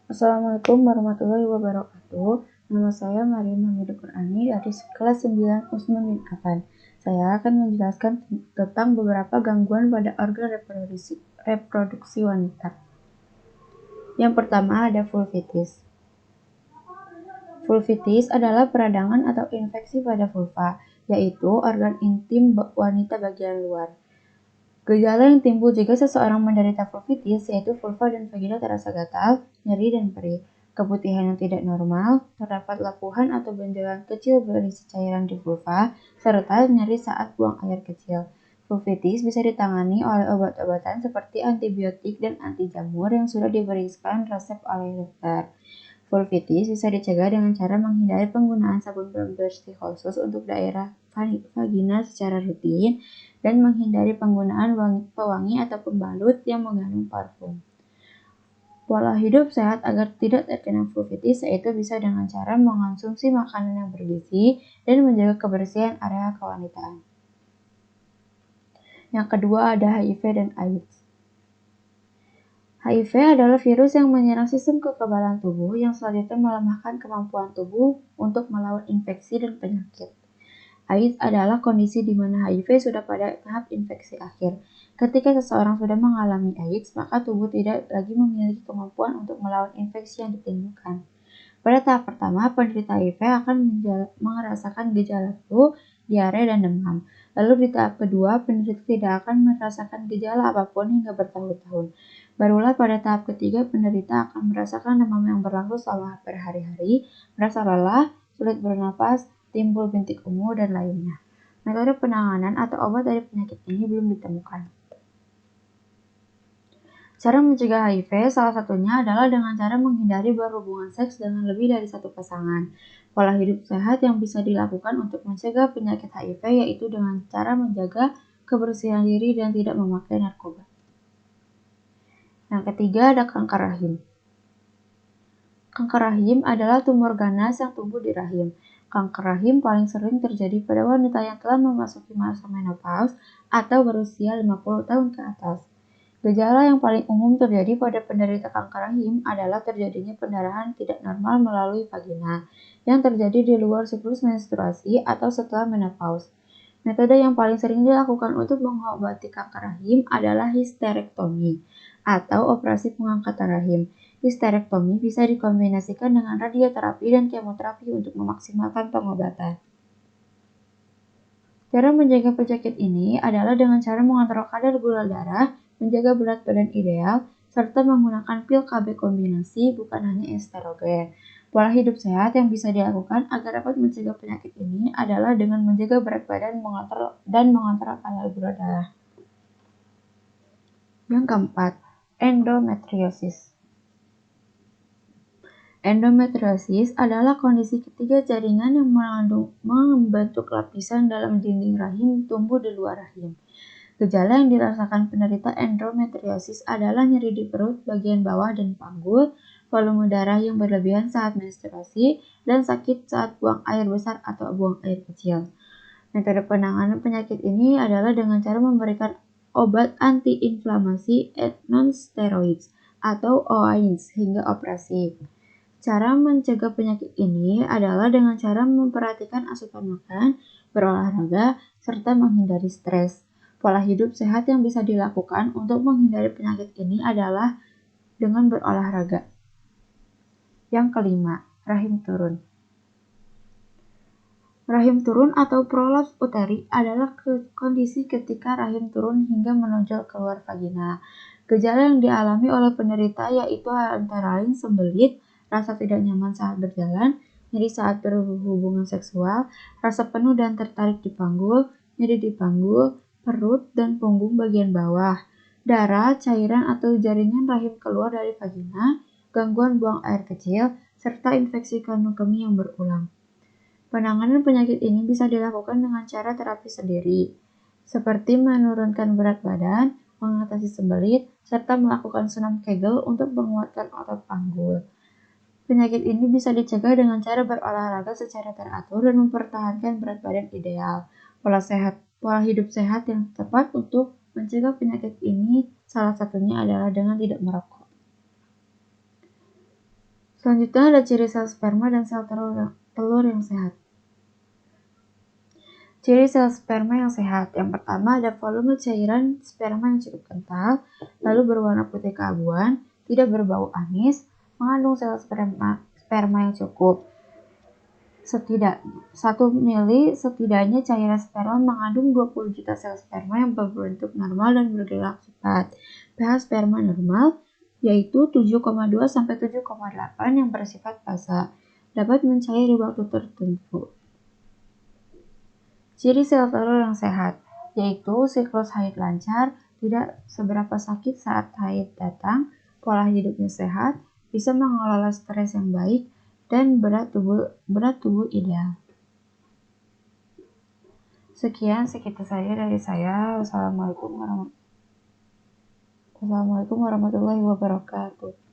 Assalamualaikum warahmatullahi wabarakatuh. Nama saya Maryam Hamidul Qur'ani dari kelas 9 Usman bin Affan. Saya akan menjelaskan tentang beberapa gangguan pada organ reproduksi wanita. Yang pertama ada vulvitis. Vulvitis adalah peradangan atau infeksi pada vulva, yaitu organ intim wanita bagian luar. Gejala yang timbul jika seseorang menderita vulvitis yaitu vulva dan vagina terasa gatal, nyeri, dan perih, keputihan yang tidak normal, terdapat lapuhan atau benjolan kecil berisi cairan di vulva, serta nyeri saat buang air kecil. Vulvitis bisa ditangani oleh obat-obatan seperti antibiotik dan anti jamur yang sudah diberikan resep oleh dokter. Vulvitis bisa dicegah dengan cara menghindari penggunaan sabun pembersih khusus untuk daerah vagina secara rutin dan menghindari penggunaan pewangi atau pembalut yang mengandung parfum. Pola hidup sehat agar tidak terkena vulvitis yaitu bisa dengan cara mengonsumsi makanan yang bergizi dan menjaga kebersihan area kewanitaan. Yang kedua ada HIV dan AIDS. HIV adalah virus yang menyerang sistem kekebalan tubuh yang selanjutnya melemahkan kemampuan tubuh untuk melawan infeksi dan penyakit. AIDS adalah kondisi di mana HIV sudah pada tahap infeksi akhir. Ketika seseorang sudah mengalami AIDS, maka tubuh tidak lagi memiliki kemampuan untuk melawan infeksi yang ditimbulkan. Pada tahap pertama, penderita HIV akan merasakan gejala flu, diare, dan demam. Lalu di tahap kedua, penderita tidak akan merasakan gejala apapun hingga bertahun-tahun. Barulah pada tahap ketiga, penderita akan merasakan demam yang berlangsung selama berhari-hari, merasa lelah, sulit bernapas, timbul bintik ungu, dan lainnya. Metode penanganan atau obat dari penyakit ini belum ditemukan. Cara mencegah HIV salah satunya adalah dengan cara menghindari berhubungan seks dengan lebih dari satu pasangan. Pola hidup sehat yang bisa dilakukan untuk mencegah penyakit HIV yaitu dengan cara menjaga kebersihan diri dan tidak memakai narkoba. Yang ketiga ada kanker rahim. Kanker rahim adalah tumor ganas yang tumbuh di rahim. Kanker rahim paling sering terjadi pada wanita yang telah memasuki masa menopause atau berusia 50 tahun ke atas. Gejala yang paling umum terjadi pada penderita kanker rahim adalah terjadinya pendarahan tidak normal melalui vagina yang terjadi di luar siklus menstruasi atau setelah menopause. Metode yang paling sering dilakukan untuk mengobati kanker rahim adalah histerektomi atau operasi pengangkatan rahim. Histerektomi bisa dikombinasikan dengan radioterapi dan kemoterapi untuk memaksimalkan pengobatan. Cara menjaga penyakit ini adalah dengan cara mengontrol kadar gula darah, menjaga berat badan ideal, serta menggunakan pil KB kombinasi bukan hanya estrogen. Pola hidup sehat yang bisa dilakukan agar dapat mencegah penyakit ini adalah dengan menjaga berat badan dan mengontrol kadar gula darah. Yang keempat, endometriosis. Endometriosis adalah kondisi ketiga jaringan yang membentuk lapisan dalam dinding rahim tumbuh di luar rahim. Gejala yang dirasakan penderita endometriosis adalah nyeri di perut bagian bawah dan panggul, volume darah yang berlebihan saat menstruasi, dan sakit saat buang air besar atau buang air kecil. Metode penanganan penyakit ini adalah dengan cara memberikan obat antiinflamasi non-steroids atau OAINS hingga operasi. Cara mencegah penyakit ini adalah dengan cara memperhatikan asupan makan, berolahraga, serta menghindari stres. Pola hidup sehat yang bisa dilakukan untuk menghindari penyakit ini adalah dengan berolahraga. Yang kelima, rahim turun. Rahim turun atau prolaps uteri adalah kondisi ketika rahim turun hingga menonjol keluar vagina. Gejala yang dialami oleh penderita yaitu antara lain sembelit, rasa tidak nyaman saat berjalan, nyeri saat berhubungan seksual, rasa penuh dan tertarik di panggul, nyeri di panggul, perut, dan punggung bagian bawah, darah, cairan atau jaringan rahim keluar dari vagina, gangguan buang air kecil, serta infeksi kandung kemih yang berulang. Penanganan penyakit ini bisa dilakukan dengan cara terapi sendiri, seperti menurunkan berat badan, mengatasi sembelit, serta melakukan senam Kegel untuk menguatkan otot panggul. Penyakit ini bisa dicegah dengan cara berolahraga secara teratur dan mempertahankan berat badan ideal. Pola hidup sehat yang tepat untuk mencegah penyakit ini salah satunya adalah dengan tidak merokok. Selanjutnya ada ciri sel sperma dan sel telur yang sehat. Ciri sel sperma yang sehat. Yang pertama ada volume cairan sperma yang cukup kental, lalu berwarna putih keabuan, tidak berbau amis, mengandung sel sperma yang cukup. 1 mili setidaknya cairan sperma mengandung 20 juta sel sperma yang berbentuk normal dan bergerak cepat. pH sperma normal yaitu 7,2 sampai 7,8 yang bersifat basa, dapat mencair di waktu tertentu. Ciri sel telur yang sehat yaitu siklus haid lancar, tidak seberapa sakit saat haid datang, pola hidupnya sehat, bisa mengelola stres yang baik, dan berat tubuh ideal. Sekian segitu saja dari saya. Wassalamualaikum warahmatullahi wabarakatuh.